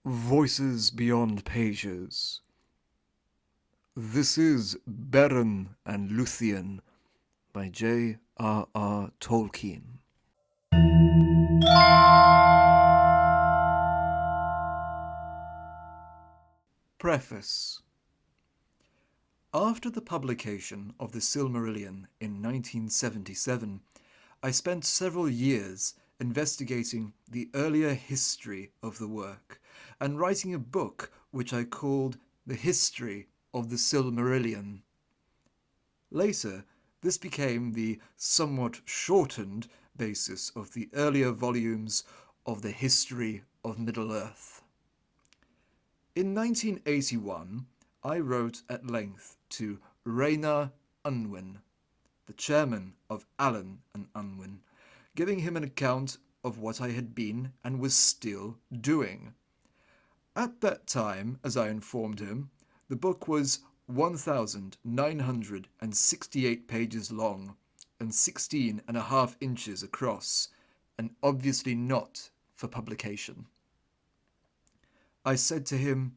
Voices Beyond Pages. This is Beren and Luthien by J.R.R. Tolkien. Preface. After the publication of the Silmarillion in 1977, I spent several years investigating the earlier history of the work and writing a book which I called The History of the Silmarillion. Later, this became the somewhat shortened basis of the earlier volumes of the History of Middle-earth. In 1981, I wrote at length to Raynar Unwin, the chairman of Allen and Unwin, giving him an account of what I had been and was still doing. At that time, as I informed him, the book was 1,968 pages long and 16.5 inches across, and obviously not for publication. I said to him,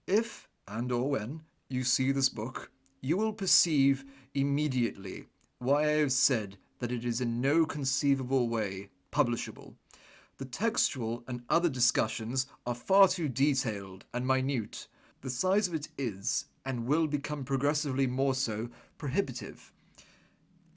"If and or when you see this book, you will perceive immediately why I have said that it is in no conceivable way publishable. The textual and other discussions are far too detailed and minute. The size of it is, and will become progressively more so, prohibitive.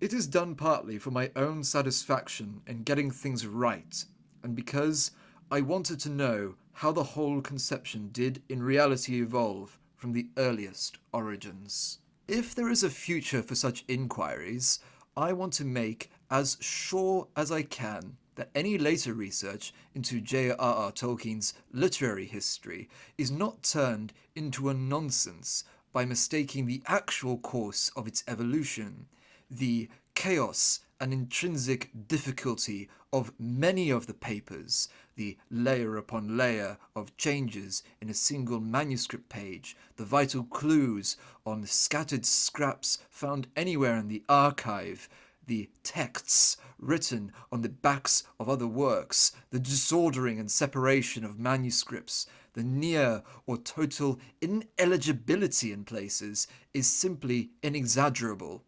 It is done partly for my own satisfaction in getting things right, and because I wanted to know how the whole conception did in reality evolve from the earliest origins. If there is a future for such inquiries, I want to make as sure as I can that any later research into J.R.R. Tolkien's literary history is not turned into a nonsense by mistaking the actual course of its evolution, the chaos and intrinsic difficulty of many of the papers, the layer upon layer of changes in a single manuscript page, the vital clues on scattered scraps found anywhere in the archive, the texts written on the backs of other works, the disordering and separation of manuscripts, the near or total ineligibility in places is simply inexaggerable.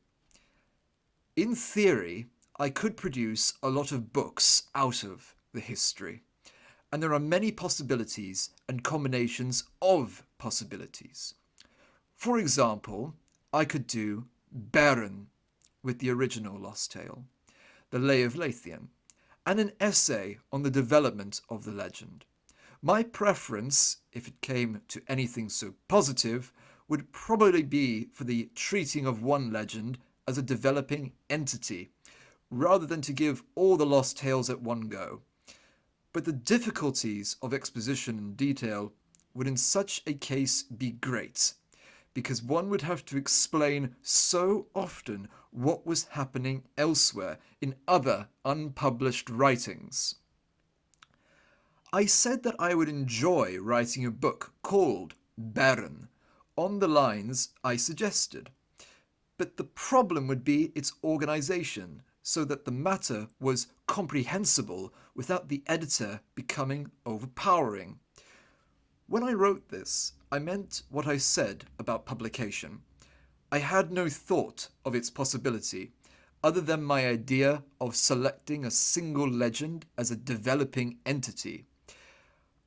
In theory, I could produce a lot of books out of the history, and there are many possibilities and combinations of possibilities. For example, I could do Beren with the original Lost Tale, the Lay of Luthien, and an essay on the development of the legend. My preference, if it came to anything so positive, would probably be for the treating of one legend as a developing entity, rather than to give all the Lost Tales at one go. But the difficulties of exposition and detail would in such a case be great, because one would have to explain so often what was happening elsewhere in other unpublished writings. I said that I would enjoy writing a book called Beren, on the lines I suggested. But the problem would be its organization, so that the matter was comprehensible without the editor becoming overpowering. When I wrote this, I meant what I said about publication. I had no thought of its possibility, other than my idea of selecting a single legend as a developing entity.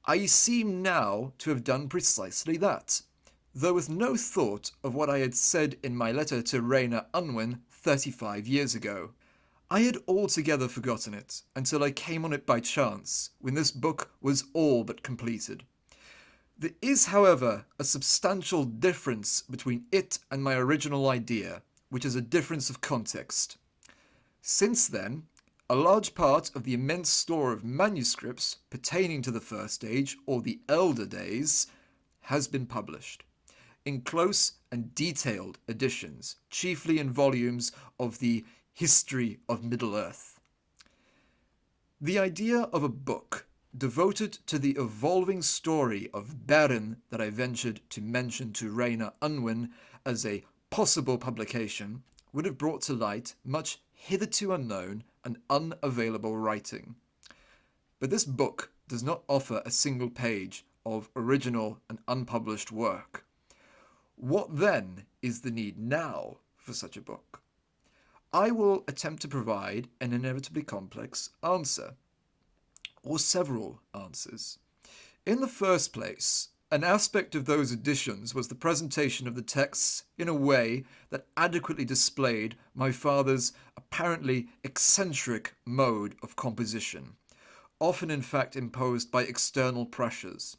I seem now to have done precisely that, though with no thought of what I had said in my letter to Raynar Unwin 35 years ago. I had altogether forgotten it until I came on it by chance, when this book was all but completed. There is, however, a substantial difference between it and my original idea, which is a difference of context. Since then, a large part of the immense store of manuscripts pertaining to the First Age, or the Elder Days, has been published, in close and detailed editions, chiefly in volumes of the History of Middle-earth. The idea of a book devoted to the evolving story of Beren that I ventured to mention to Raynar Unwin as a possible publication would have brought to light much hitherto unknown and unavailable writing. But this book does not offer a single page of original and unpublished work. What then is the need now for such a book? I will attempt to provide an inevitably complex answer, or several answers. In the first place, an aspect of those editions was the presentation of the texts in a way that adequately displayed my father's apparently eccentric mode of composition, often in fact imposed by external pressures,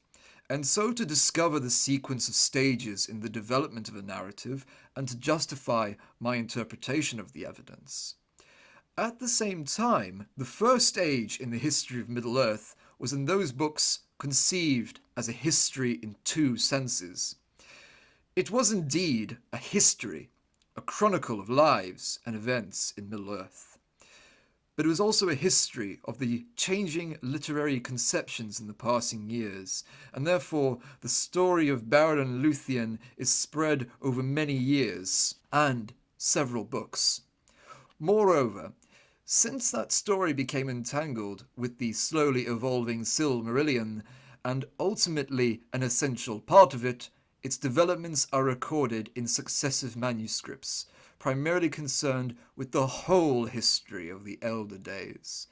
and so to discover the sequence of stages in the development of a narrative and to justify my interpretation of the evidence. At the same time, the first stage in the history of Middle-earth was in those books conceived as a history in two senses. It was indeed a history, a chronicle of lives and events in Middle-earth. But it was also a history of the changing literary conceptions in the passing years, and therefore the story of Beren Luthien is spread over many years and several books. Moreover, since that story became entangled with the slowly evolving Silmarillion, and ultimately an essential part of it, its developments are recorded in successive manuscripts, primarily concerned with the whole history of the Elder Days.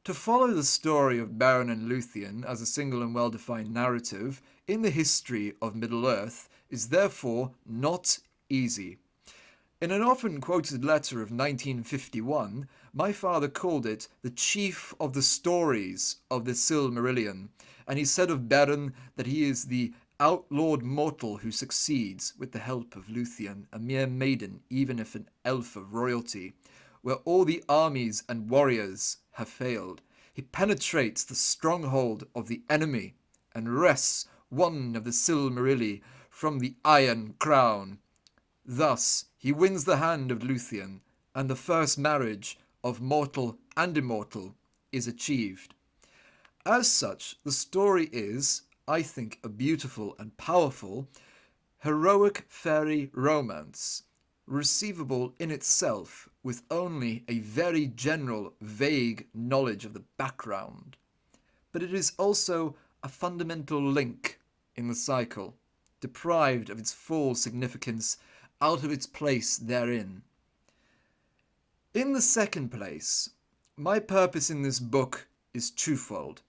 To follow the story of Beren Luthien as a single and well-defined narrative in the history of Middle-earth is therefore not easy. In an often quoted letter of 1951, my father called it the chief of the stories of the Silmarillion, and he said of Beren that he is the outlawed mortal who succeeds, with the help of Luthien, a mere maiden, even if an elf of royalty, where all the armies and warriors have failed. He penetrates the stronghold of the enemy, and wrests one of the Silmarilli from the Iron Crown. Thus he wins the hand of Luthien, and the first marriage of mortal and immortal is achieved. As such, the story is, I think, a beautiful and powerful, heroic fairy romance, receivable in itself with only a very general, vague knowledge of the background. But it is also a fundamental link in the cycle, deprived of its full significance, out of its place therein. In the second place, my purpose in this book is twofold.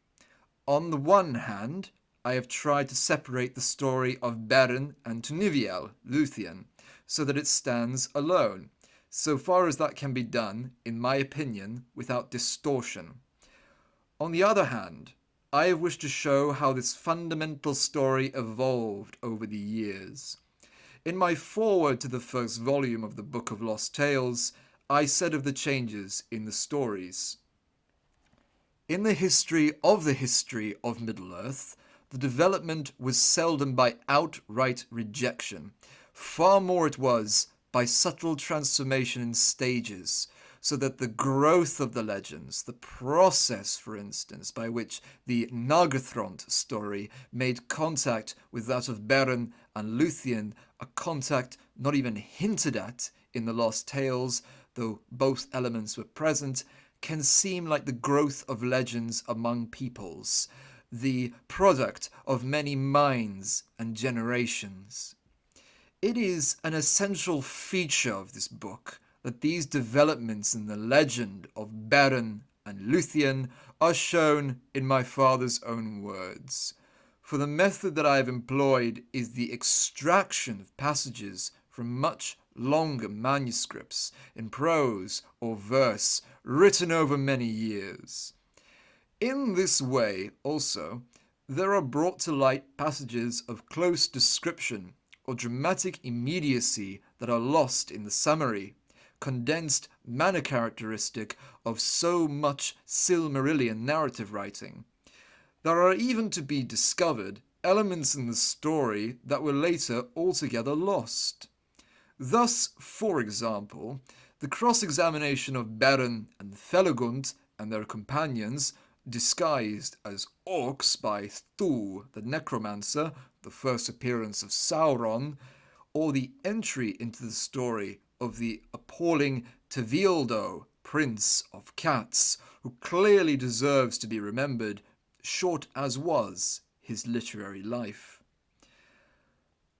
On the one hand, I have tried to separate the story of Beren and Tinuviel, Luthien, so that it stands alone, so far as that can be done, in my opinion, without distortion. On the other hand, I have wished to show how this fundamental story evolved over the years. In my foreword to the first volume of the Book of Lost Tales, I said of the changes in the stories: in the history of Middle-earth, the development was seldom by outright rejection. Far more it was by subtle transformation in stages, so that the growth of the legends, the process, for instance, by which the Nargothrond story made contact with that of Beren and Luthien, a contact not even hinted at in the Lost Tales, though both elements were present, can seem like the growth of legends among peoples, the product of many minds and generations. It is an essential feature of this book that these developments in the legend of Beren and Luthien are shown in my father's own words. For the method that I have employed is the extraction of passages from much longer manuscripts, in prose or verse, written over many years. In this way, also, there are brought to light passages of close description or dramatic immediacy that are lost in the summary, condensed manner characteristic of so much Silmarillion narrative writing. There are even to be discovered elements in the story that were later altogether lost. Thus, for example, the cross-examination of Beren and Felagund and their companions, disguised as orcs by Thu the necromancer, the first appearance of Sauron, or the entry into the story of the appalling Tinuviel, Prince of Cats, who clearly deserves to be remembered, short as was his literary life.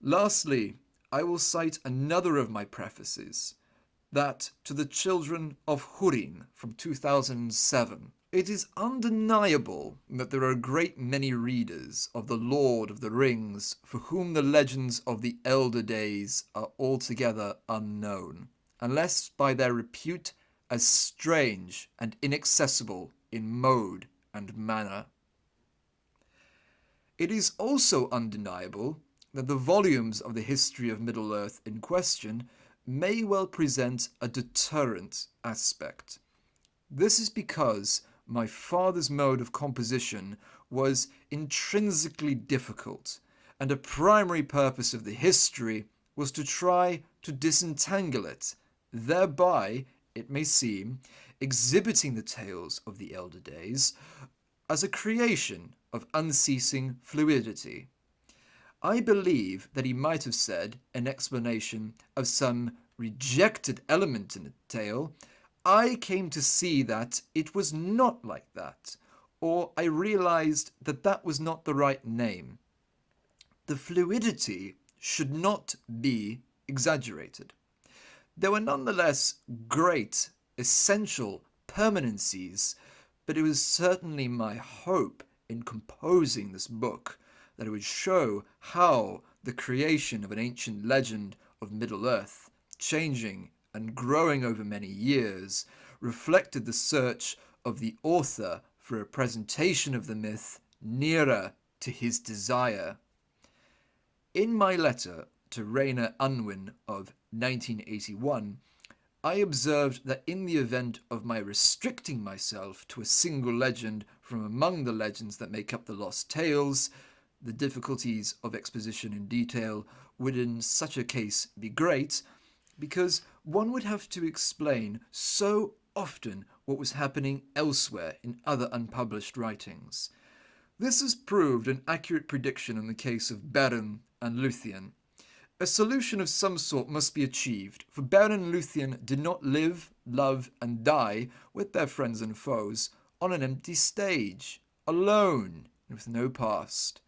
Lastly, I will cite another of my prefaces, that to the Children of Hurin from 2007. It is undeniable that there are a great many readers of The Lord of the Rings for whom the legends of the elder days are altogether unknown, unless by their repute as strange and inaccessible in mode and manner. It is also undeniable that the volumes of the history of Middle-earth in question may well present a deterrent aspect. This is because my father's mode of composition was intrinsically difficult, and a primary purpose of the history was to try to disentangle it, thereby, it may seem, exhibiting the tales of the elder days as a creation of unceasing fluidity. I believe that he might have said, in explanation of some rejected element in the tale, I came to see that it was not like that, or I realized that that was not the right name. The fluidity should not be exaggerated. There were nonetheless great, essential permanencies, but it was certainly my hope in composing this book that it would show how the creation of an ancient legend of Middle-earth, changing and growing over many years, reflected the search of the author for a presentation of the myth nearer to his desire. In my letter to Rainer Unwin of 1981, I observed that in the event of my restricting myself to a single legend from among the legends that make up the Lost Tales, the difficulties of exposition in detail would in such a case be great, because one would have to explain so often what was happening elsewhere in other unpublished writings. This has proved an accurate prediction in the case of Beren and Luthien. A solution of some sort must be achieved, for Beren and Luthien did not live, love, and die with their friends and foes on an empty stage, alone, and with no past.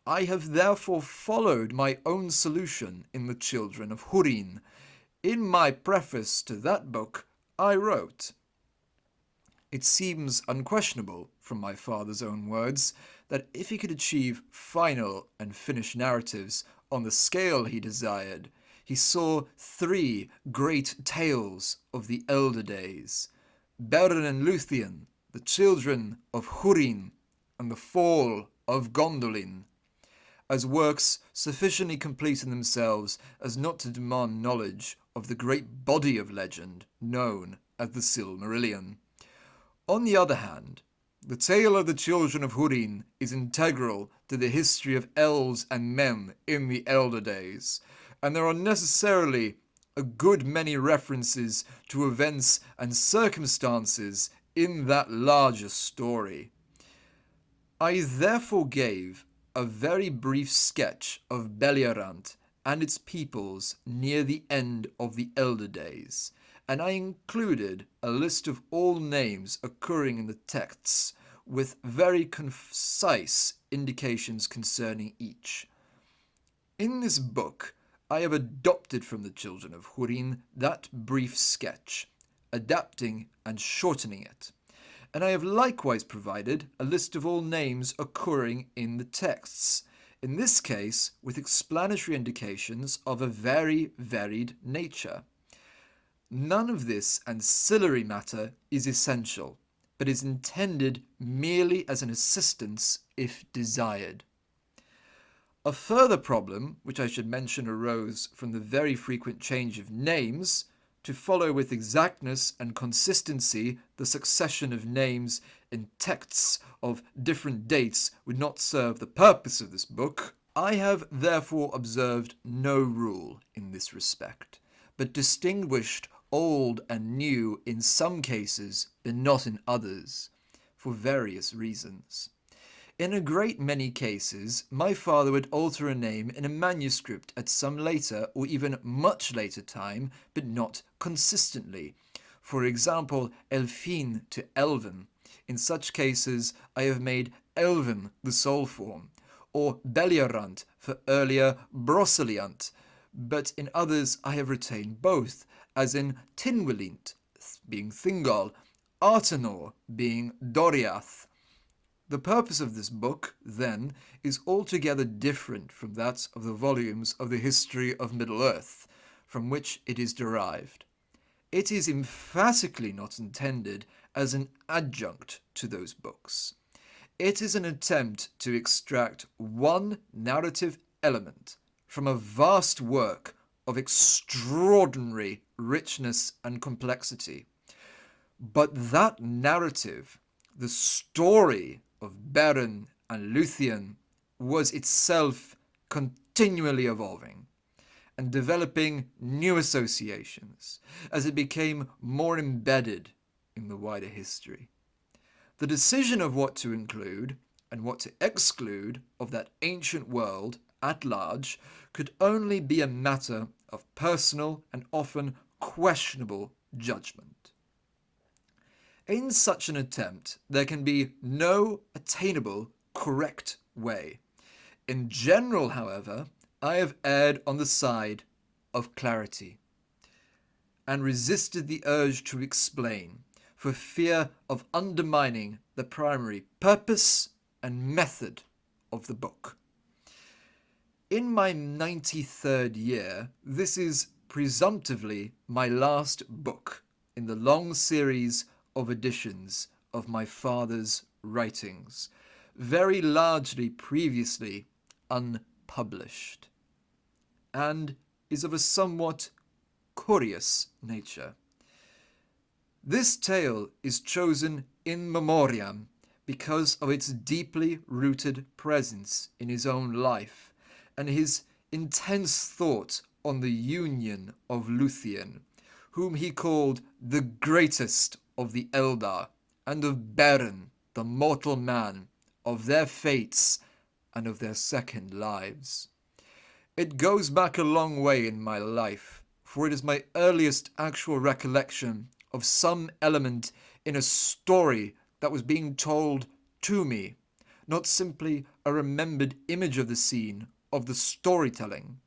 I have therefore followed my own solution in the Children of Hurin. In my preface to that book, I wrote, "It seems unquestionable, from my father's own words, that if he could achieve final and finished narratives on the scale he desired, he saw three great tales of the elder days, Beren and Luthien, the Children of Hurin, and the Fall of Gondolin, as works sufficiently complete in themselves as not to demand knowledge of the great body of legend known as the Silmarillion. On the other hand, the tale of the Children of Hurin is integral to the history of elves and men in the elder days, and there are necessarily a good many references to events and circumstances in that larger story. I therefore gave a very brief sketch of Beleriand and its peoples near the end of the elder days, and I included a list of all names occurring in the texts with very concise indications concerning each. In this book, I have adopted from the Children of Hurin that brief sketch, adapting and shortening it. And I have likewise provided a list of all names occurring in the texts, in this case with explanatory indications of a very varied nature. None of this ancillary matter is essential, but is intended merely as an assistance if desired. A further problem which I should mention arose from the very frequent change of names. To follow with exactness and consistency the succession of names in texts of different dates would not serve the purpose of this book. I have therefore observed no rule in this respect, but distinguished old and new in some cases, but not in others, for various reasons. In a great many cases, my father would alter a name in a manuscript at some later or even much later time, but not consistently. For example, Elfin to Elven. In such cases, I have made Elven the sole form, or Beleriand for earlier Broceliant, but in others I have retained both, as in Tinuviel being Thingol, Artenor being Doriath. The purpose of this book, then, is altogether different from that of the volumes of the history of Middle-earth, from which it is derived. It is emphatically not intended as an adjunct to those books. It is an attempt to extract one narrative element from a vast work of extraordinary richness and complexity. But that narrative, the story of Beren and Luthien, was itself continually evolving and developing new associations as it became more embedded in the wider history. The decision of what to include and what to exclude of that ancient world at large could only be a matter of personal and often questionable judgment. In such an attempt, there can be no attainable correct way. In general, however, I have erred on the side of clarity and resisted the urge to explain for fear of undermining the primary purpose and method of the book. In my 93rd year, this is presumptively my last book in the long series of editions of my father's writings, very largely previously unpublished, and is of a somewhat curious nature. This tale is chosen in memoriam because of its deeply rooted presence in his own life and his intense thought on the union of Luthien, whom he called the greatest of the Eldar, and of Beren, the mortal man, of their fates and of their second lives. It goes back a long way in my life, for it is my earliest actual recollection of some element in a story that was being told to me, not simply a remembered image of the scene, of the storytelling.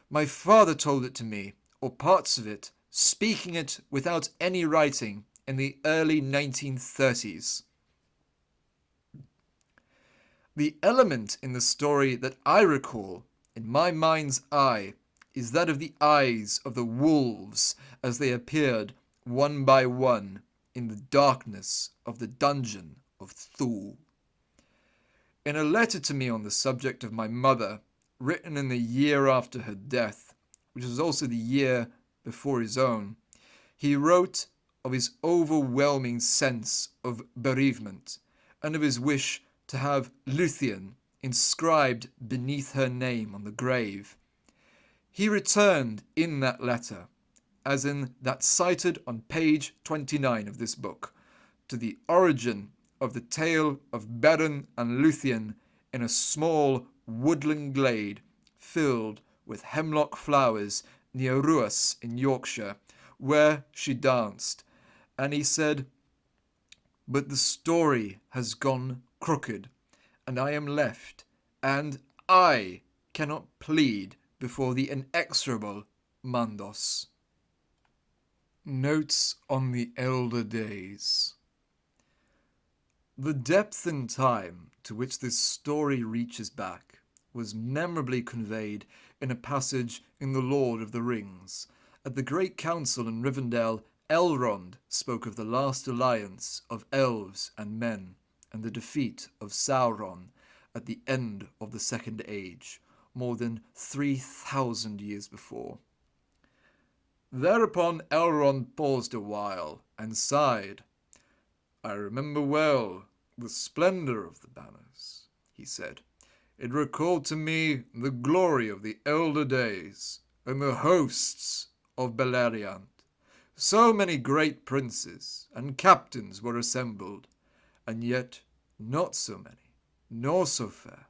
My father told it to me, or parts of it, speaking it without any writing in the early 1930s. The element in the story that I recall in my mind's eye is that of the eyes of the wolves as they appeared one by one in the darkness of the dungeon of Thule. In a letter to me on the subject of my mother, written in the year after her death, which was also the year before his own, he wrote of his overwhelming sense of bereavement and of his wish to have Luthien inscribed beneath her name on the grave. He returned in that letter, as in that cited on page 29 of this book, to the origin of the tale of Beren and Luthien in a small woodland glade filled with hemlock flowers near Ruas in Yorkshire, where she danced, and he said, "But the story has gone crooked, and I am left, and I cannot plead before the inexorable Mandos." Notes on the Elder Days. The depth and time to which this story reaches back was memorably conveyed in a passage in The Lord of the Rings. At the Great Council in Rivendell, Elrond spoke of the last alliance of elves and men, and the defeat of Sauron at the end of the Second Age, more than 3,000 years before. Thereupon Elrond paused a while, and sighed. "I remember well the splendour of the banners," he said. "It recalled to me the glory of the elder days, and the hosts of Beleriand. So many great princes and captains were assembled, and yet not so many, nor so fair,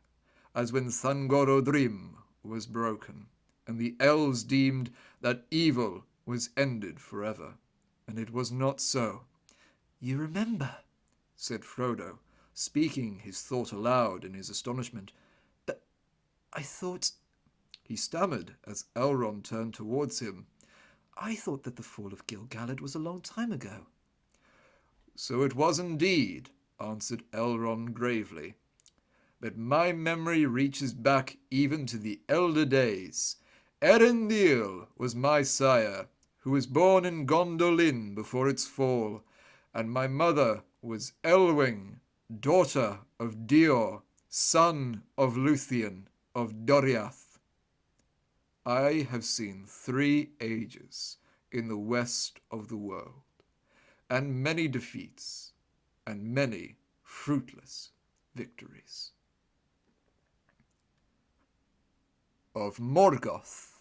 as when Thangorodrim was broken, and the elves deemed that evil was ended forever. And it was not so." "You remember," said Frodo, speaking his thought aloud in his astonishment. I thought, he stammered as Elrond turned towards him. I thought that the fall of Gil-galad was a long time ago. So it was indeed, answered Elrond gravely. But my memory reaches back even to the elder days. Eärendil was my sire, who was born in Gondolin before its fall, and my mother was Elwing, daughter of Dior, son of Luthien, of Doriath. I have seen 3 ages in the west of the world, and many defeats, and many fruitless victories. Of Morgoth.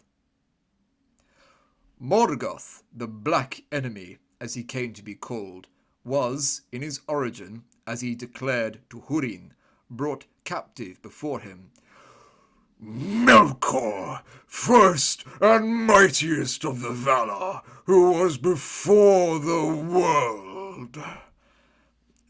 Morgoth, the Black Enemy, as he came to be called, was, in his origin, as he declared to Hurin, brought captive before him. Melkor, first and mightiest of the Valar, who was before the world.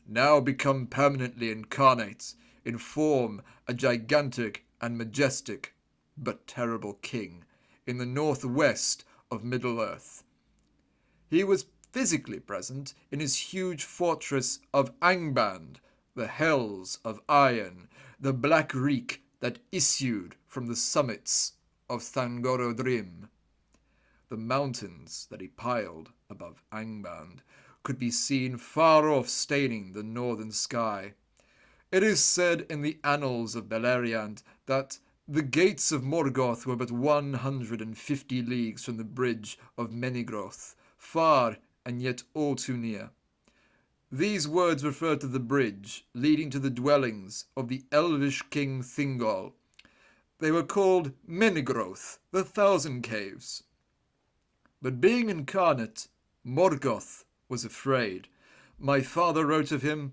Now become permanently incarnate, in form a gigantic and majestic, but terrible king, in the northwest of Middle-earth. He was physically present in his huge fortress of Angband, the Hells of Iron, the black reek that issued from the summits of Thangorodrim. The mountains that he piled above Angband could be seen far off staining the northern sky. It is said in the annals of Beleriand that the gates of Morgoth were but 150 leagues from the bridge of Menigroth, far and yet all too near. These words refer to the bridge leading to the dwellings of the elvish king Thingol. They were called Menigroth, the Thousand Caves. But being incarnate, Morgoth was afraid. My father wrote of him,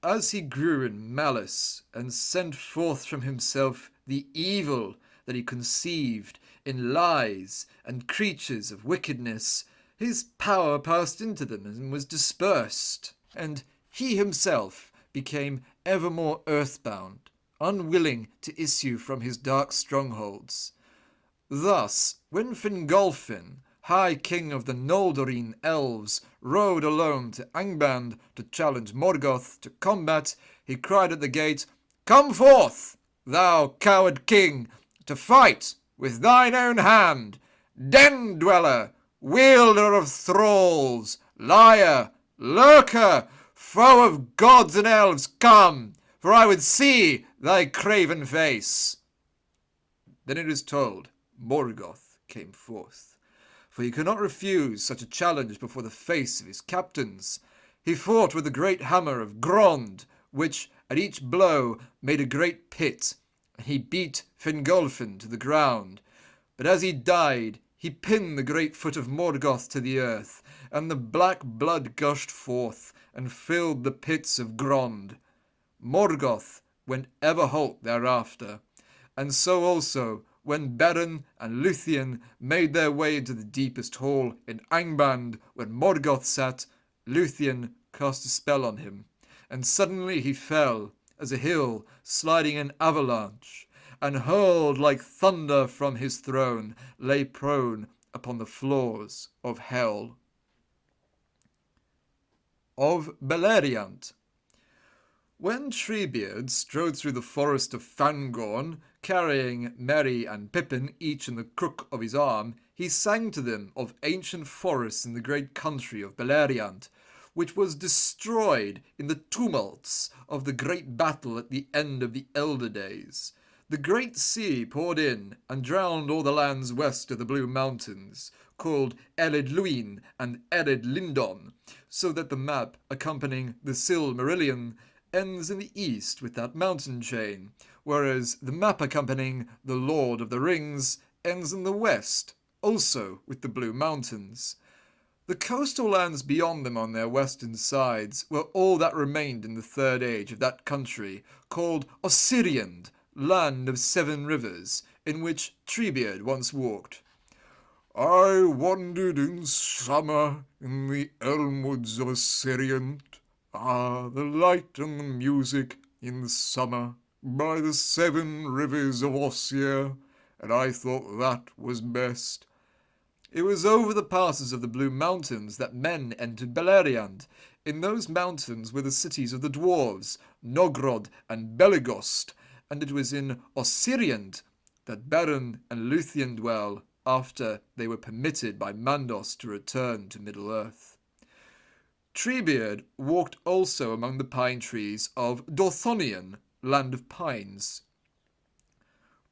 as he grew in malice and sent forth from himself the evil that he conceived in lies and creatures of wickedness, his power passed into them and was dispersed, and he himself became ever more earthbound, unwilling to issue from his dark strongholds. Thus, when Fingolfin, High King of the Noldoreen elves, rode alone to Angband to challenge Morgoth to combat, he cried at the gate, "Come forth, thou coward king, to fight with thine own hand! Den-dweller, wielder of thralls, liar, lurker, foe of gods and elves, come, for I would see thy craven face." Then it is told, Morgoth came forth, for he could not refuse such a challenge before the face of his captains. He fought with the great hammer of Grond, which at each blow made a great pit, and he beat Fingolfin to the ground. But as he died, he pinned the great foot of Morgoth to the earth, and the black blood gushed forth and filled the pits of Grond. Morgoth went ever halt thereafter, and so also when Beren and Luthien made their way into the deepest hall in Angband when Morgoth sat, Luthien cast a spell on him, and suddenly he fell, as a hill sliding in avalanche, and hurled like thunder from his throne, lay prone upon the floors of hell. Of Beleriand. When Treebeard strode through the forest of Fangorn, carrying Merry and Pippin each in the crook of his arm, he sang to them of ancient forests in the great country of Beleriand, which was destroyed in the tumults of the great battle at the end of the elder days. The great sea poured in and drowned all the lands west of the Blue Mountains, called Ered Luin and Ered Lindon, so that the map accompanying the Silmarillion ends in the east with that mountain chain, whereas the map accompanying the Lord of the Rings ends in the west, also with the Blue Mountains. The coastal lands beyond them on their western sides were all that remained in the Third Age of that country, called Osiriand, Land of Seven Rivers, in which Treebeard once walked. I wandered in summer in the elmwoods of Osiriand. Ah, the light and the music in the summer by the 7 rivers of Ossia, and I thought that was best. It was over the passes of the Blue Mountains that men entered Beleriand. In those mountains were the cities of the dwarves, Nogrod and Belegost, and it was in Osiriand that Beren and Luthien dwell after they were permitted by Mandos to return to Middle-earth. Treebeard walked also among the pine trees of Dorthonion, land of pines.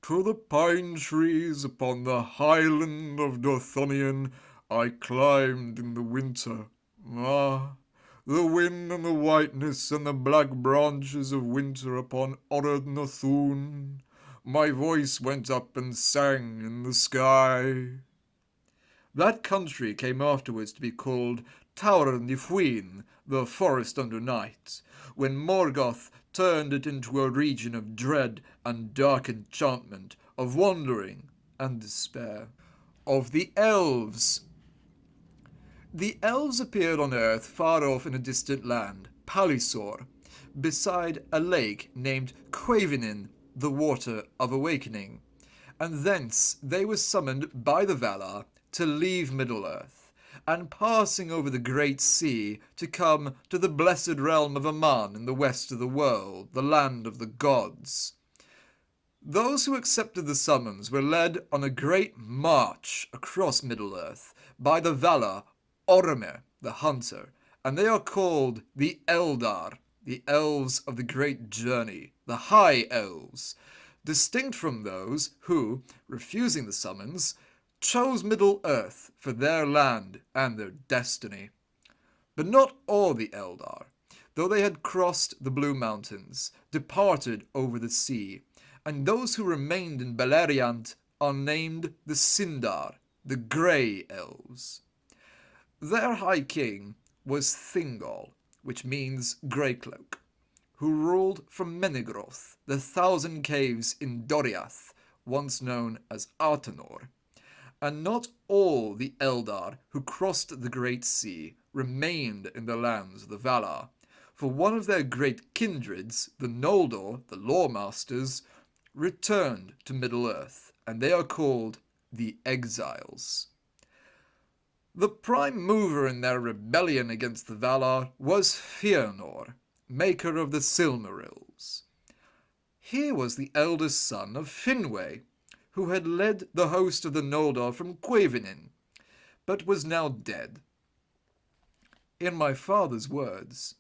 To the pine trees upon the highland of Dorthonion I climbed in the winter. Ah, the wind and the whiteness and the black branches of winter upon Orad Nothun. My voice went up and sang in the sky. That country came afterwards to be called Tower Nifuin, the Forest Under Night, when Morgoth turned it into a region of dread and dark enchantment, of wandering and despair. Of the Elves. The Elves appeared on earth far off in a distant land, Palisor, beside a lake named Quavinin, the Water of Awakening, and thence they were summoned by the Valar to leave Middle-earth, and passing over the great sea to come to the blessed realm of Aman in the west of the world, the land of the gods. Those who accepted the summons were led on a great march across Middle-earth by the Valar, Orome, the hunter, and they are called the Eldar, the elves of the great journey, the High Elves, distinct from those who, refusing the summons, chose Middle-earth for their land and their destiny. But not all the Eldar, though they had crossed the Blue Mountains, departed over the sea, and those who remained in Beleriand are named the Sindar, the Grey Elves. Their High King was Thingol, which means Grey Cloak, who ruled from Menegroth, the 1,000 caves in Doriath, once known as Artanor. And not all the Eldar who crossed the Great Sea remained in the lands of the Valar, for one of their great kindreds, the Noldor, the Lawmasters, returned to Middle-earth, and they are called the Exiles. The prime mover in their rebellion against the Valar was Fëanor, maker of the Silmarils. He was the eldest son of Finwë, who had led the host of the Noldor from Quavinin, but was now dead. In my father's words,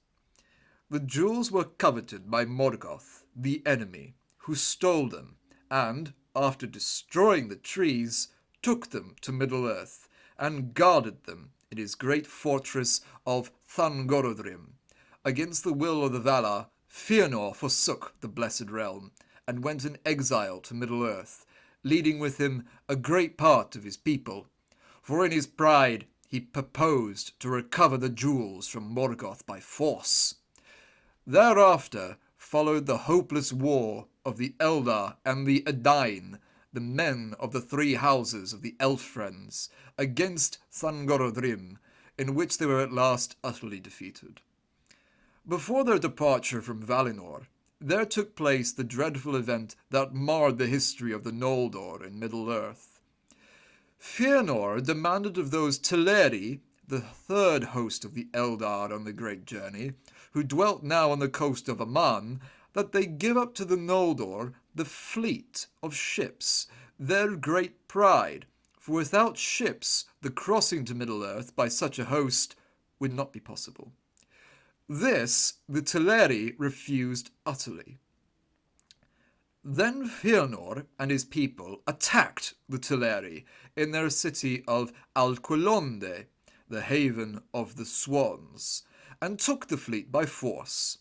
the jewels were coveted by Morgoth, the enemy, who stole them, and, after destroying the trees, took them to Middle-earth, and guarded them in his great fortress of Thangorodrim. Against the will of the Valar, Fëanor forsook the blessed realm, and went in exile to Middle-earth, leading with him a great part of his people, for in his pride he purposed to recover the jewels from Morgoth by force. Thereafter followed the hopeless war of the Eldar and the Edain, the men of the 3 houses of the Elf Friends, against Thangorodrim, in which they were at last utterly defeated. Before their departure from Valinor, there took place the dreadful event that marred the history of the Noldor in Middle-earth. Fëanor demanded of those Teleri, the 3rd host of the Eldar on the great journey, who dwelt now on the coast of Aman, that they give up to the Noldor the fleet of ships, their great pride, for without ships the crossing to Middle-earth by such a host would not be possible. This the Teleri refused utterly. Then Fëanor and his people attacked the Teleri in their city of Alqualonde, the haven of the swans, and took the fleet by force.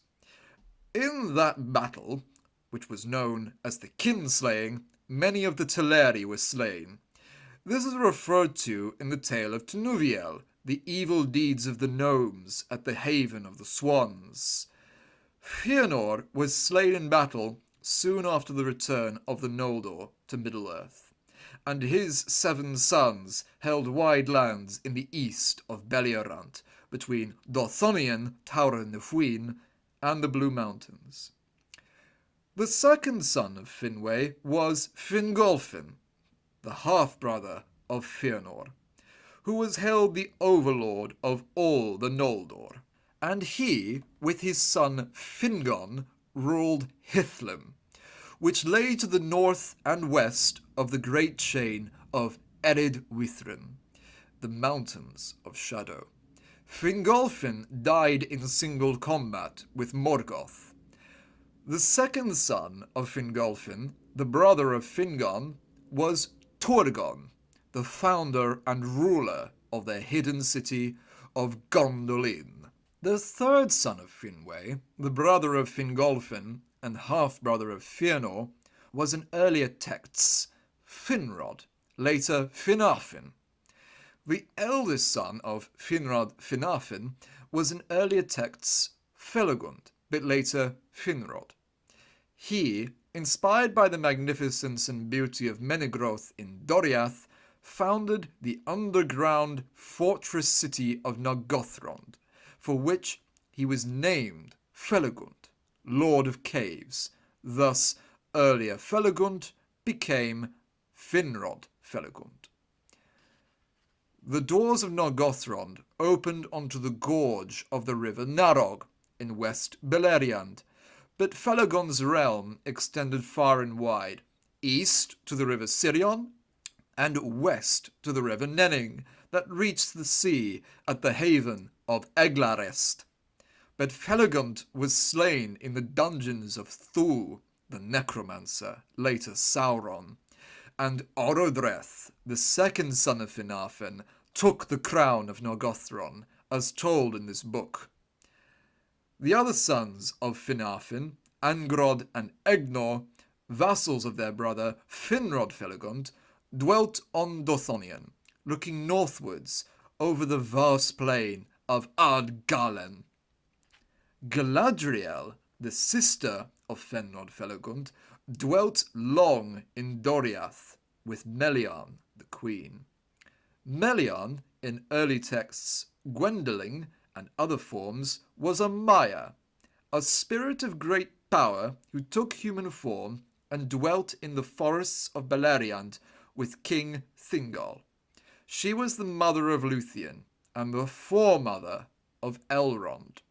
In that battle, which was known as the Kinslaying, many of the Teleri were slain. This is referred to in the tale of Tinuviel, the evil deeds of the gnomes at the haven of the swans. Fëanor was slain in battle soon after the return of the Noldor to Middle-earth, and his 7 sons held wide lands in the east of Beleriand, between Dorthonion, Tower Nifuin, and the Blue Mountains. The second son of Finwë was Fingolfin, the half-brother of Fëanor, who was held the overlord of all the Noldor. And he, with his son Fingon, ruled Hithlum, which lay to the north and west of the great chain of Ered Withrin, the Mountains of Shadow. Fingolfin died in single combat with Morgoth. The second son of Fingolfin, the brother of Fingon, was Turgon, the founder and ruler of the hidden city of Gondolin. The third son of Finwë, the brother of Fingolfin and half-brother of Fëanor, was in earlier texts Finrod, later Finarfin. The eldest son of Finrod Finarfin was in earlier texts Felagund, but later Finrod. He, inspired by the magnificence and beauty of Menegroth in Doriath, founded the underground fortress city of Nargothrond, for which he was named Felagund, Lord of Caves. Thus, earlier Felagund became Finrod Felagund. The doors of Nargothrond opened onto the gorge of the river Narog in West Beleriand, but Felagund's realm extended far and wide, east to the river Sirion, and west to the river Nenning, that reached the sea at the haven of Eglarest. But Felagund was slain in the dungeons of Thu, the necromancer, later Sauron, and Orodreth, the second son of Finarfin, took the crown of Nargothrond, as told in this book. The other sons of Finarfin, Angrod and Egnor, vassals of their brother Finrod Felagund, dwelt on Dothonion, looking northwards over the vast plain of Ardgalen. Galadriel, the sister of Finrod Felagund, dwelt long in Doriath with Melian, the queen. Melian, in early texts Gwendoling and other forms, was a Maya, a spirit of great power who took human form and dwelt in the forests of Beleriand with King Thingol. She was the mother of Luthien and the foremother of Elrond.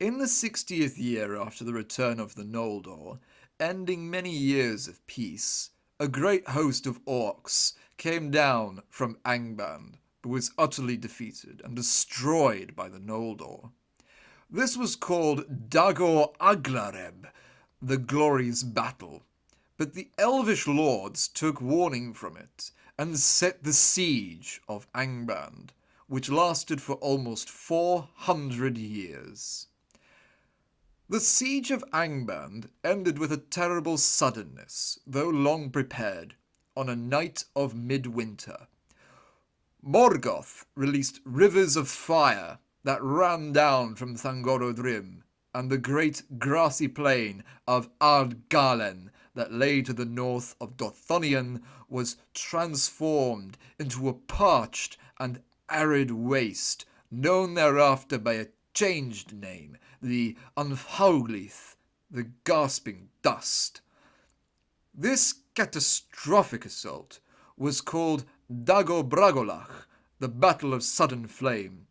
In the 60th year after the return of the Noldor, ending many years of peace, a great host of orcs came down from Angband, but was utterly defeated and destroyed by the Noldor. This was called Dagor Aglareb, the glorious battle, but the elvish lords took warning from it and set the siege of Angband, which lasted for almost 400 years. The siege of Angband ended with a terrible suddenness, though long prepared, on a night of midwinter. Morgoth released rivers of fire that ran down from Thangorodrim, and the great grassy plain of Ardgalen that lay to the north of Dothonion was transformed into a parched and arid waste, known thereafter by a changed name, the Anfauglith, the gasping dust. This catastrophic assault was called Dagor-Bragolach, the Battle of Sudden Flame.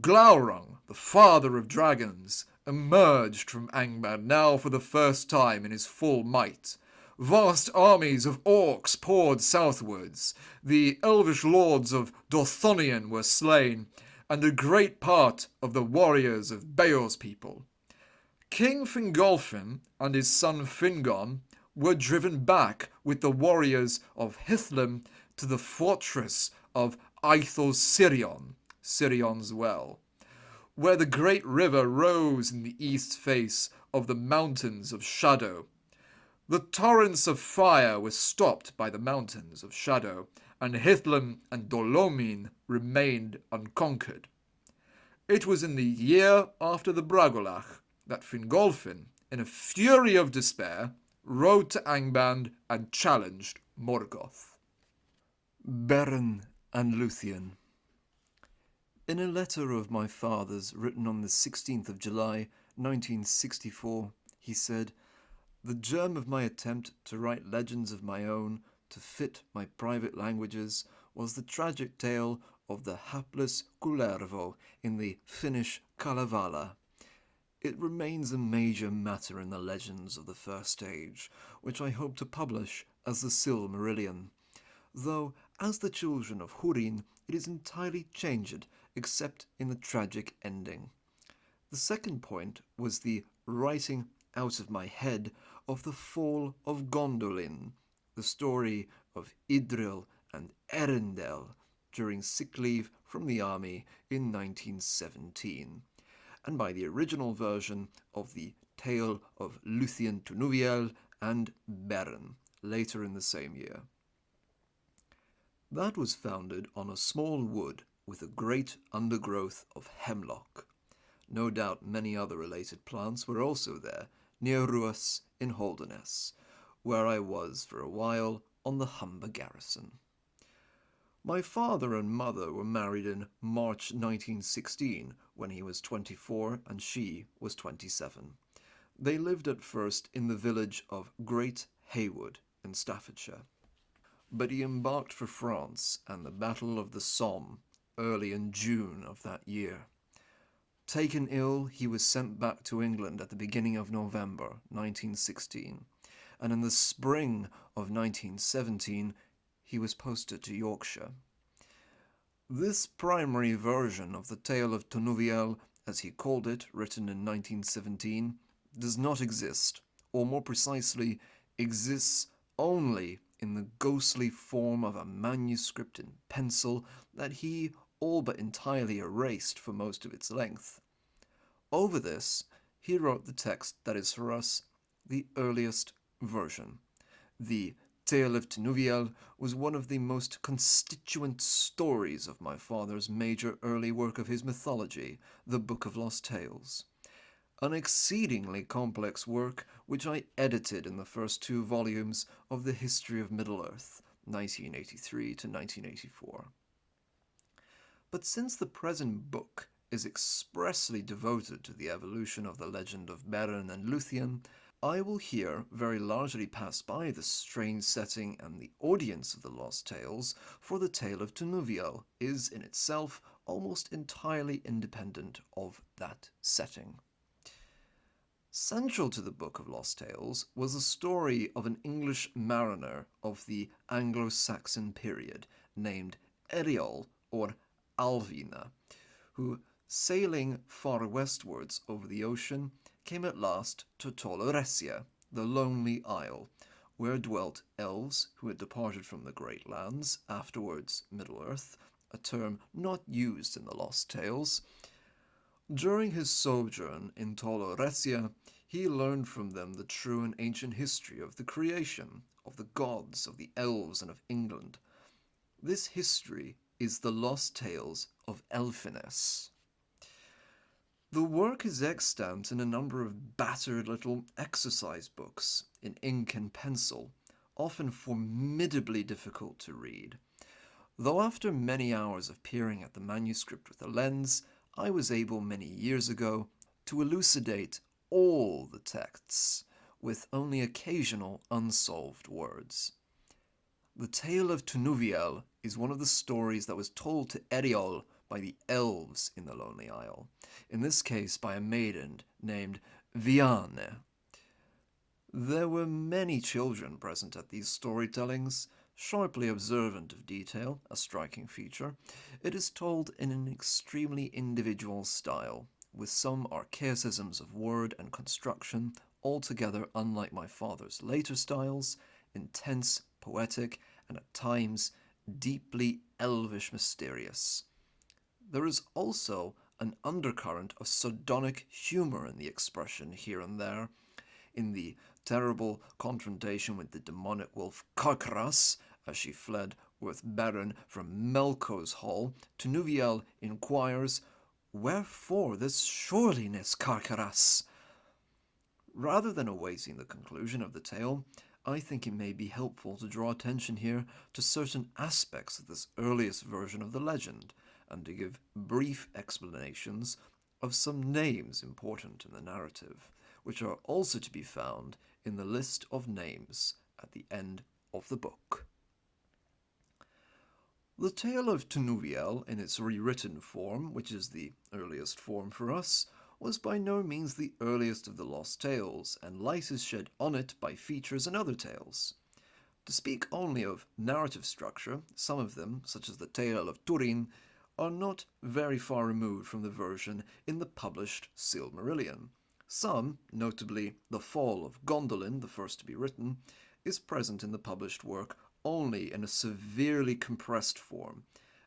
Glaurung, the father of dragons, emerged from Angband now for the first time in his full might. Vast armies of orcs poured southwards. The elvish lords of Dothonion were slain, and a great part of the warriors of Beor's people. King Fingolfin and his son Fingon were driven back with the warriors of Hithlum to the fortress of Aithos Sirion, Sirion's Well, where the great river rose in the east face of the Mountains of Shadow. The torrents of fire were stopped by the Mountains of Shadow, and Hithlum and Dolomin remained unconquered. It was in the year after the Bragolach that Fingolfin, in a fury of despair, rode to Angband and challenged Morgoth. Beren and Luthien. In a letter of my father's written on the 16th of July, 1964, He said, "The germ of my attempt to write legends of my own to fit my private languages was the tragic tale of the hapless Kullervo in the Finnish Kalevala. It remains a major matter in the legends of the First Age, which I hope to publish as the Silmarillion, though as the Children of Hurin it is entirely changed except in the tragic ending. The second point was the writing out of my head of the Fall of Gondolin, the story of Idril and Erendel during sick leave from the army in 1917, and by the original version of the Tale of Luthien Tinuviel and Beren, later in the same year. That was founded on a small wood with a great undergrowth of hemlock. No doubt many other related plants were also there, near Ruas in Holderness, where I was for a while on the Humber garrison. My father and mother were married in March 1916, when he was 24 and she was 27. They lived at first in the village of Great Haywood in Staffordshire. But he embarked for France and the Battle of the Somme early in June of that year. Taken ill, he was sent back to England at the beginning of November 1916, and in the spring of 1917 he was posted to Yorkshire. This primary version of the Tale of Tinuviel, as he called it, written in 1917, does not exist, or more precisely, exists only in the ghostly form of a manuscript in pencil that he all but entirely erased for most of its length. Over this, he wrote the text that is for us the earliest version. The Tale of Tinuviel was one of the most constituent stories of my father's major early work of his mythology, the Book of Lost Tales. An exceedingly complex work which I edited in the first two volumes of the History of Middle-earth, 1983 to 1984. But since the present book is expressly devoted to the evolution of the legend of Beren and Luthien, I will here very largely pass by the strange setting and the audience of the Lost Tales, for the Tale of Tinuviel is in itself almost entirely independent of that setting. Central to the Book of Lost Tales was the story of an English mariner of the Anglo-Saxon period named Eriol or Alvina, who, sailing far westwards over the ocean, came at last to Toloressia, the lonely isle, where dwelt elves who had departed from the great lands, afterwards Middle-earth, a term not used in the Lost Tales. During his sojourn in Toloressia, he learned from them the true and ancient history of the creation, of the gods, of the elves, and of England. This history is the Lost Tales of Elfiness. The work is extant in a number of battered little exercise books in ink and pencil, often formidably difficult to read. Though after many hours of peering at the manuscript with a lens, I was able many years ago to elucidate all the texts with only occasional unsolved words. The Tale of Tinuviel is one of the stories that was told to Eriol by the elves in the Lonely Isle, in this case by a maiden named Viane. There were many children present at these storytellings, sharply observant of detail, a striking feature. It is told in an extremely individual style, with some archaicisms of word and construction, altogether unlike my father's later styles, intense, poetic, and at times deeply elvish mysterious. There is also an undercurrent of sardonic humour in the expression here and there. In the terrible confrontation with the demonic wolf Carcaras, as she fled with Beren from Melko's hall, Tinuviel inquires, "Wherefore this sureliness, Carcaras?" Rather than awaiting the conclusion of the tale, I think it may be helpful to draw attention here to certain aspects of this earliest version of the legend, and to give brief explanations of some names important in the narrative, which are also to be found in the list of names at the end of the book. The tale of Tinuviel, in its rewritten form, which is the earliest form for us, was by no means the earliest of the lost tales, and light is shed on it by features in other tales. To speak only of narrative structure, some of them, such as the tale of Turin, are not very far removed from the version in the published Silmarillion. Some, notably the Fall of Gondolin, the first to be written, is present in the published work only in a severely compressed form,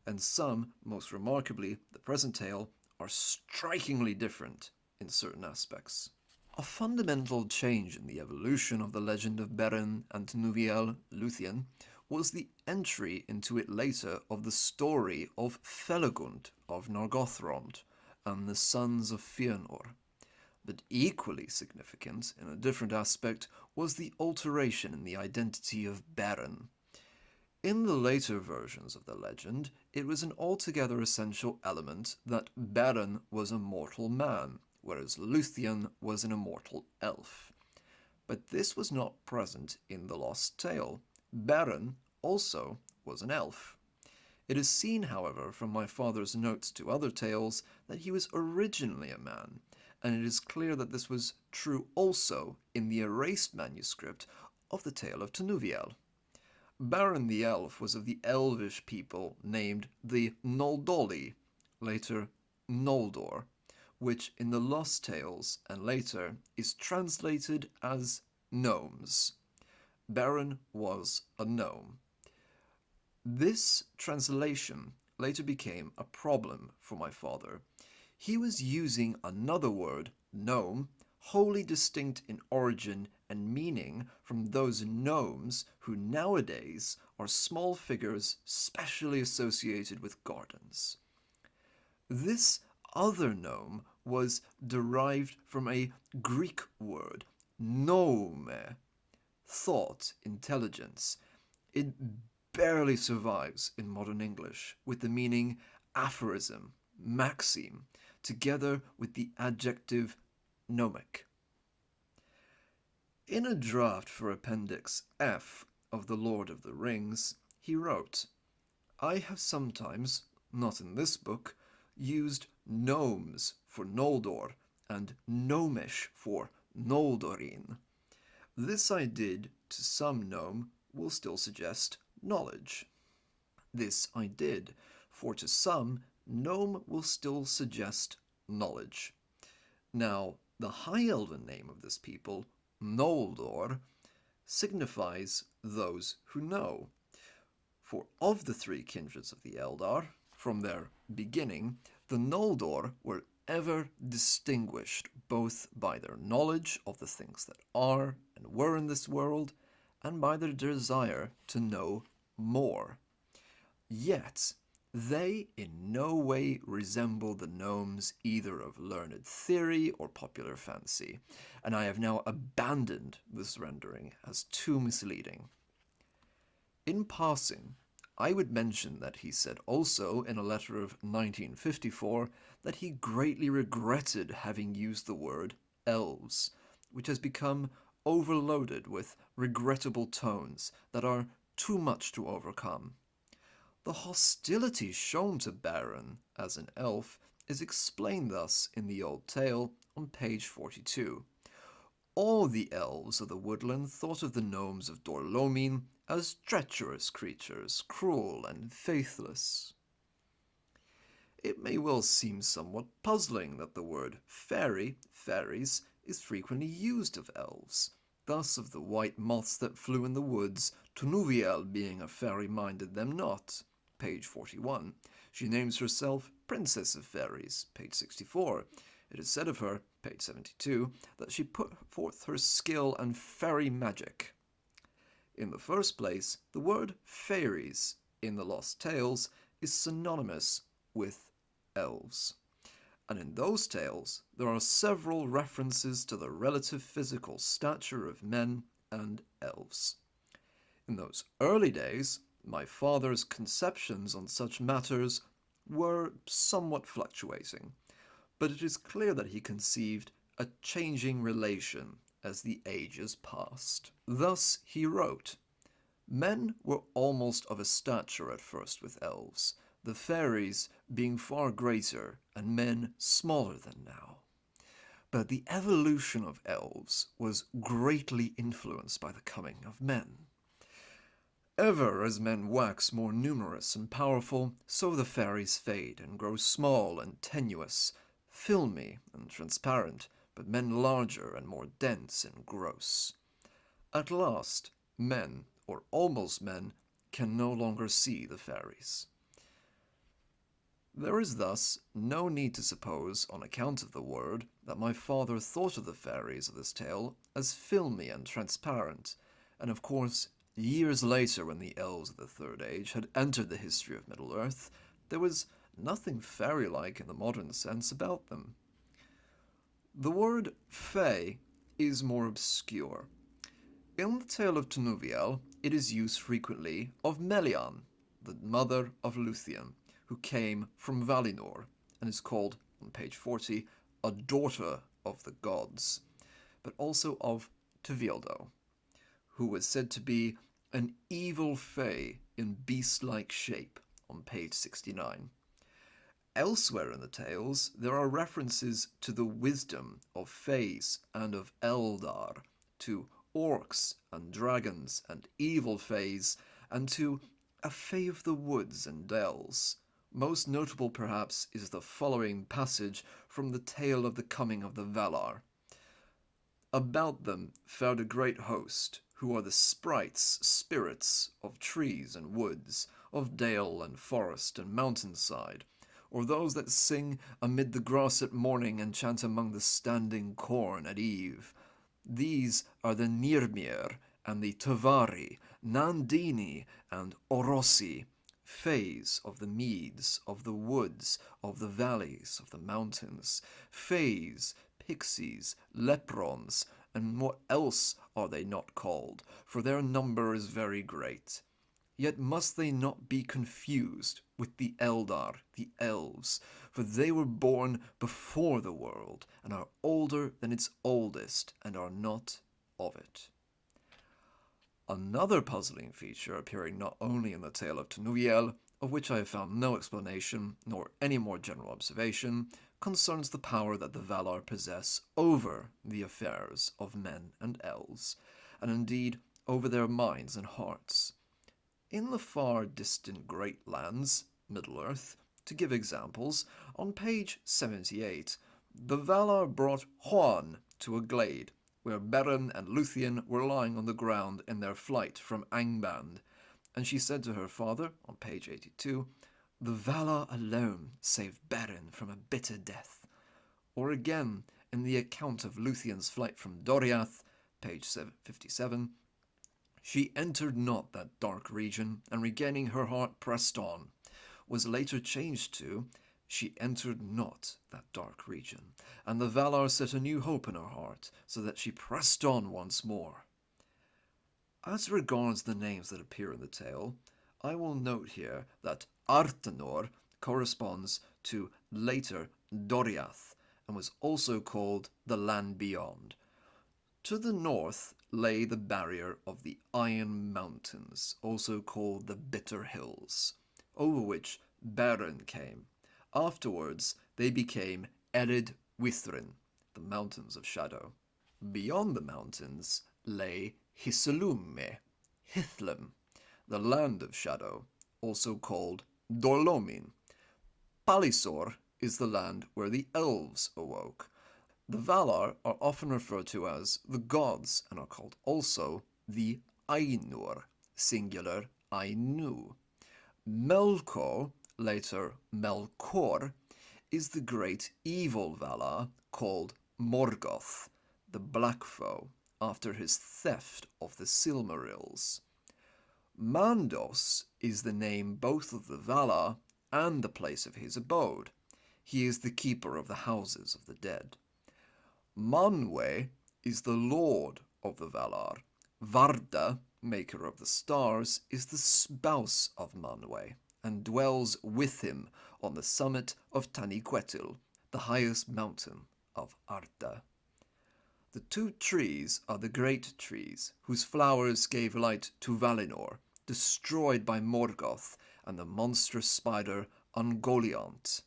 and some, most remarkably the present tale, are strikingly different in certain aspects. A fundamental change in the evolution of the legend of Beren and Tinuviel Luthien was the entry into it later of the story of Felagund of Nargothrond and the sons of Fëanor. But equally significant, in a different aspect, was the alteration in the identity of Beren. In the later versions of the legend, it was an altogether essential element that Beren was a mortal man, whereas Luthien was an immortal elf. But this was not present in the Lost Tale. Beren also was an elf. It is seen, however, from my father's notes to other tales that he was originally a man, and it is clear that this was true also in the erased manuscript of the tale of Tinuviel. Beren the elf was of the elvish people named the Noldoli, later Noldor, which in the Lost Tales and later is translated as gnomes. Beren was a gnome. This translation later became a problem for my father. He was using another word, gnome, wholly distinct in origin and meaning from those gnomes who nowadays are small figures specially associated with gardens. This other gnome was derived from a Greek word, gnome, thought, intelligence. It barely survives in modern English with the meaning aphorism, maxim, together with the adjective gnomic. In a draft for Appendix F of The Lord of the Rings, he wrote, "I have sometimes, not in this book, used gnomes for Noldor and gnomish for Noldorin. This I did to some gnome will still suggest knowledge. This I did, for to some gnome will still suggest knowledge. Now, the High Elven name of this people, Noldor, signifies those who know. For of the three kindreds of the Eldar, from their beginning, the Noldor were ever distinguished both by their knowledge of the things that are and were in this world, and by their desire to know more. Yet they in no way resemble the gnomes either of learned theory or popular fancy, and I have now abandoned this rendering as too misleading. In passing, I would mention that he said also in a letter of 1954 that he greatly regretted having used the word elves, which has become overloaded with regrettable tones that are too much to overcome. The hostility shown to Beren as an elf is explained thus in the old tale on page 42. All the elves of the woodland thought of the gnomes of Dorlomin as treacherous creatures, cruel and faithless. It may well seem somewhat puzzling that the word fairy, fairies, is frequently used of elves, thus of the white moths that flew in the woods, Tinuviel being a fairy minded them not, page 41. She names herself Princess of Fairies, page 64. It is said of her, page 72, that she put forth her skill and fairy magic. In the first place, the word fairies in the Lost Tales is synonymous with elves. And in those tales, there are several references to the relative physical stature of men and elves. In those early days, my father's conceptions on such matters were somewhat fluctuating, but it is clear that he conceived a changing relation as the ages passed. Thus he wrote, "Men were almost of a stature at first with elves, the fairies being far greater and men smaller than now. But the evolution of elves was greatly influenced by the coming of men. Ever as men wax more numerous and powerful, so the fairies fade and grow small and tenuous, filmy and transparent, but men larger and more dense and gross. At last, men, or almost men, can no longer see the fairies." There is thus no need to suppose, on account of the word, that my father thought of the fairies of this tale as filmy and transparent, and of course, years later when the elves of the Third Age had entered the history of Middle-earth, there was nothing fairy-like in the modern sense about them. The word fae is more obscure. In the tale of Tinuviel, it is used frequently of Melian, the mother of Luthien, who came from Valinor, and is called, on page 40, a daughter of the gods, but also of Tevildo, who was said to be an evil fae in beast-like shape, on page 69. Elsewhere in the tales, there are references to the wisdom of faes and of Eldar, to orcs and dragons and evil faes, and to a fae of the woods and dells. Most notable, perhaps, is the following passage from the tale of the coming of the Valar. "About them fared a great host, who are the sprites, spirits, of trees and woods, of dale and forest and mountain-side, or those that sing amid the grass at morning and chant among the standing corn at eve. These are the Nirmir and the Tavari, Nandini and Orosi, fays of the meads, of the woods, of the valleys, of the mountains, fays, pixies, leprons, and what else are they not called? For their number is very great. Yet must they not be confused with the Eldar, the elves, for they were born before the world, and are older than its oldest, and are not of it." Another puzzling feature appearing not only in the tale of Tinuviel, of which I have found no explanation, nor any more general observation, concerns the power that the Valar possess over the affairs of men and elves, and indeed over their minds and hearts. In the far distant Great Lands, Middle-earth, to give examples, on page 78, the Valar brought Huan to a glade, where Beren and Luthien were lying on the ground in their flight from Angband, and she said to her father, on page 82, "The Valar alone saved Beren from a bitter death." Or again, in the account of Luthien's flight from Doriath, page 57, "She entered not that dark region, and regaining her heart pressed on," was later changed to, "She entered not that dark region, and the Valar set a new hope in her heart, so that she pressed on once more." As regards the names that appear in the tale, I will note here that Artanor corresponds to later Doriath, and was also called the Land Beyond. To the north lay the barrier of the Iron Mountains, also called the Bitter Hills, over which Beren came. Afterwards they became Ered Withrin, the Mountains of Shadow. Beyond the mountains lay Hislume, Hithlum, the Land of Shadow, also called Dolomin. Palisor is the land where the elves awoke. The Valar are often referred to as the gods, and are called also the Ainur, singular Ainu. Melkor, later Melkor, is the great evil Valar called Morgoth, the Black Foe, after his theft of the Silmarils. Mandos is the name both of the Valar and the place of his abode. He is the keeper of the houses of the dead. Manwe is the lord of the Valar. Varda, maker of the stars, is the spouse of Manwe, and dwells with him on the summit of Taniquetil, the highest mountain of Arda. The two trees are the great trees, whose flowers gave light to Valinor, destroyed by Morgoth and the monstrous spider Ungoliant.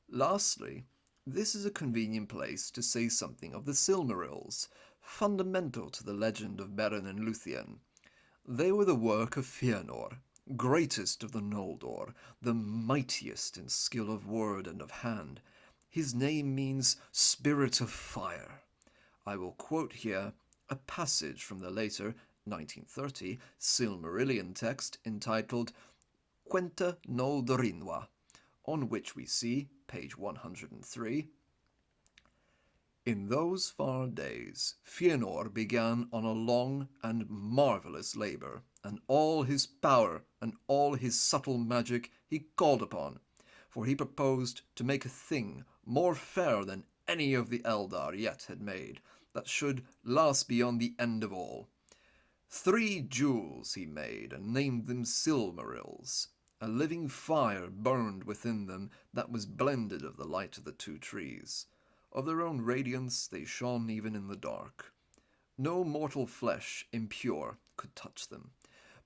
Lastly, this is a convenient place to say something of the Silmarils, fundamental to the legend of Beren and Luthien. They were the work of Fëanor, greatest of the Noldor, the mightiest in skill of word and of hand. His name means Spirit of Fire. I will quote here a passage from the later 1930 Silmarillion text entitled Quenta Noldorinwa, on which we see, page 103, in those far days Fëanor began on a long and marvellous labour, and all his power and all his subtle magic he called upon, for he proposed to make a thing more fair than any of the Eldar yet had made, that should last beyond the end of all. 3 jewels he made, and named them Silmarils. A living fire burned within them that was blended of the light of the 2 trees. Of their own radiance they shone even in the dark. No mortal flesh impure could touch them,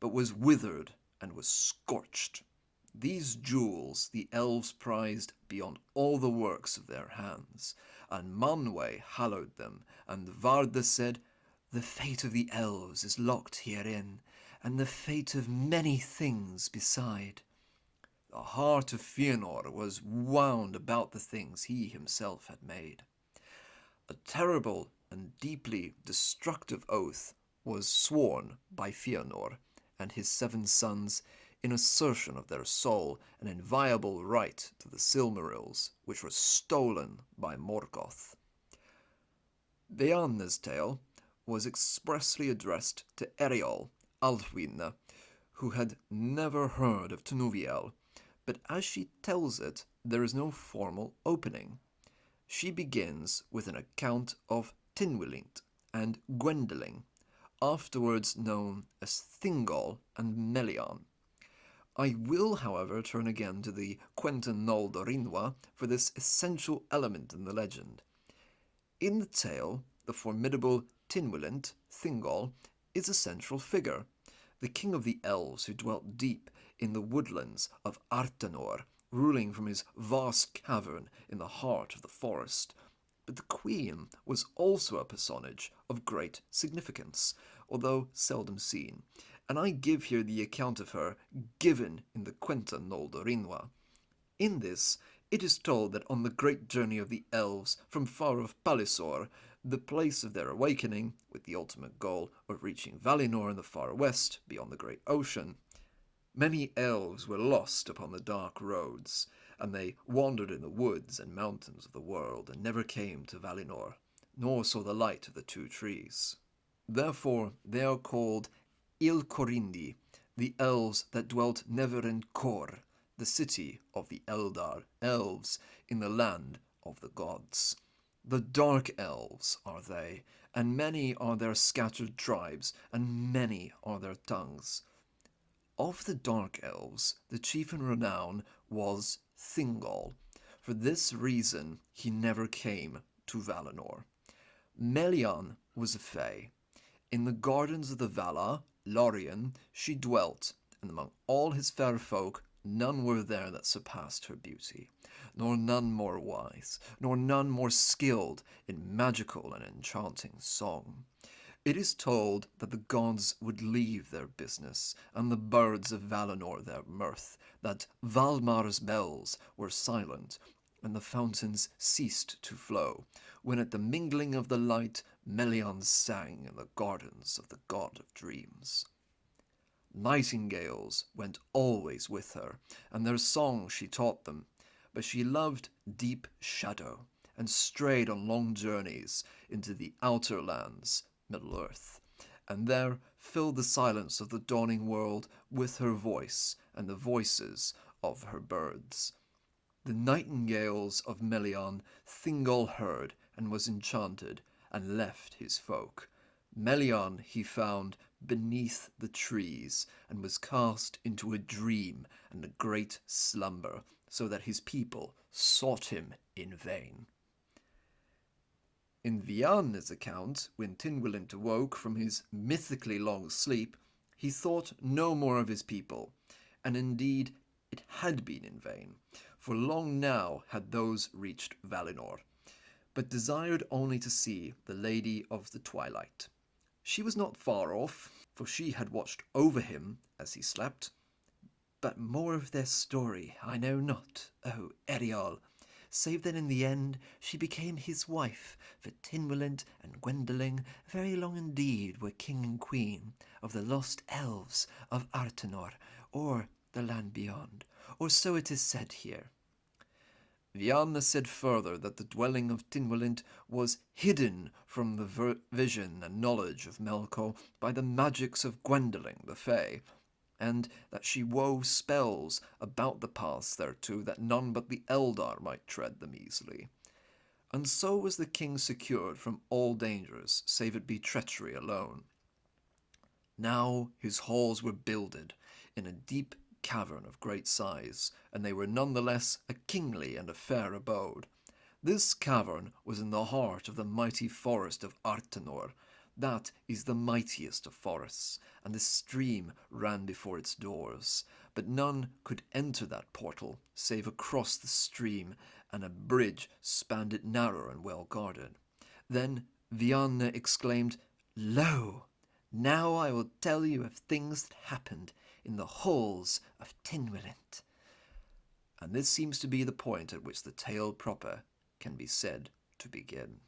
but was withered and was scorched. These jewels the elves prized beyond all the works of their hands, and Manwë hallowed them, and Varda said, "The fate of the elves is locked herein, and the fate of many things beside." The heart of Fëanor was wound about the things he himself had made. A terrible and deeply destructive oath was sworn by Fëanor and his 7 sons in assertion of their sole and inviolable right to the Silmarils, which were stolen by Morgoth. Beanna's tale was expressly addressed to Eriol, Althwine, who had never heard of Tinuviel, but as she tells it, there is no formal opening. She begins with an account of Tynwylint and Gwendolen, afterwards known as Thingol and Melian. I will, however, turn again to the Quenta Noldorinwa for this essential element in the legend. In the tale, the formidable Tynwylint, Thingol, is a central figure, the king of the elves who dwelt deep in the woodlands of Artanor, ruling from his vast cavern in the heart of the forest. But the queen was also a personage of great significance, although seldom seen, and I give here the account of her given in the Quenta Noldorinwa. In this, it is told that on the great journey of the elves from far off Palisor, the place of their awakening, with the ultimate goal of reaching Valinor in the far west, beyond the great ocean, many elves were lost upon the dark roads, and they wandered in the woods and mountains of the world, and never came to Valinor, nor saw the light of the 2 trees. Therefore they are called Ilkorindi, the elves that dwelt never in Kor, the city of the Eldar elves in the land of the gods. The dark elves are they, and many are their scattered tribes, and many are their tongues. Of the dark elves, the chief in renown was Thingol. For this reason he never came to Valinor. Melian was a fae. In the gardens of the Vala, Lorien, she dwelt, and among all his fair folk none were there that surpassed her beauty, nor none more wise, nor none more skilled in magical and enchanting song. It is told that the gods would leave their business, and the birds of Valinor their mirth, that Valmar's bells were silent, and the fountains ceased to flow, when at the mingling of the light Melian sang in the gardens of the god of dreams. Nightingales went always with her, and their song she taught them, but she loved deep shadow, and strayed on long journeys into the outer lands, Middle-earth, and there filled the silence of the dawning world with her voice and the voices of her birds. The nightingales of Melian Thingol heard, and was enchanted, and left his folk. Melian he found beneath the trees, and was cast into a dream and a great slumber, so that his people sought him in vain. In Vianna's account, when Tynwilint awoke from his mythically long sleep, he thought no more of his people, and indeed it had been in vain, for long now had those reached Valinor, but desired only to see the Lady of the Twilight. She was not far off, for she had watched over him as he slept. But more of their story I know not, O Eriol, save that in the end she became his wife, for Tynwilint and Gwendolen very long indeed were king and queen of the lost elves of Artenor, or the land beyond, or so it is said here. Vianna said further that the dwelling of Tynwilint was hidden from the vision and knowledge of Melkor by the magics of Gwendolen the Fae, and that she wove spells about the paths thereto that none but the Eldar might tread them easily. And so was the king secured from all dangers, save it be treachery alone. Now his halls were builded in a deep cavern of great size, and they were none the less a kingly and a fair abode. This cavern was in the heart of the mighty forest of Artenor. That is the mightiest of forests, and the stream ran before its doors. But none could enter that portal, save across the stream, and a bridge spanned it narrow and well guarded. Then Vianna exclaimed, "Lo! Now I will tell you of things that happened in the halls of Tynwilint." And this seems to be the point at which the tale proper can be said to begin.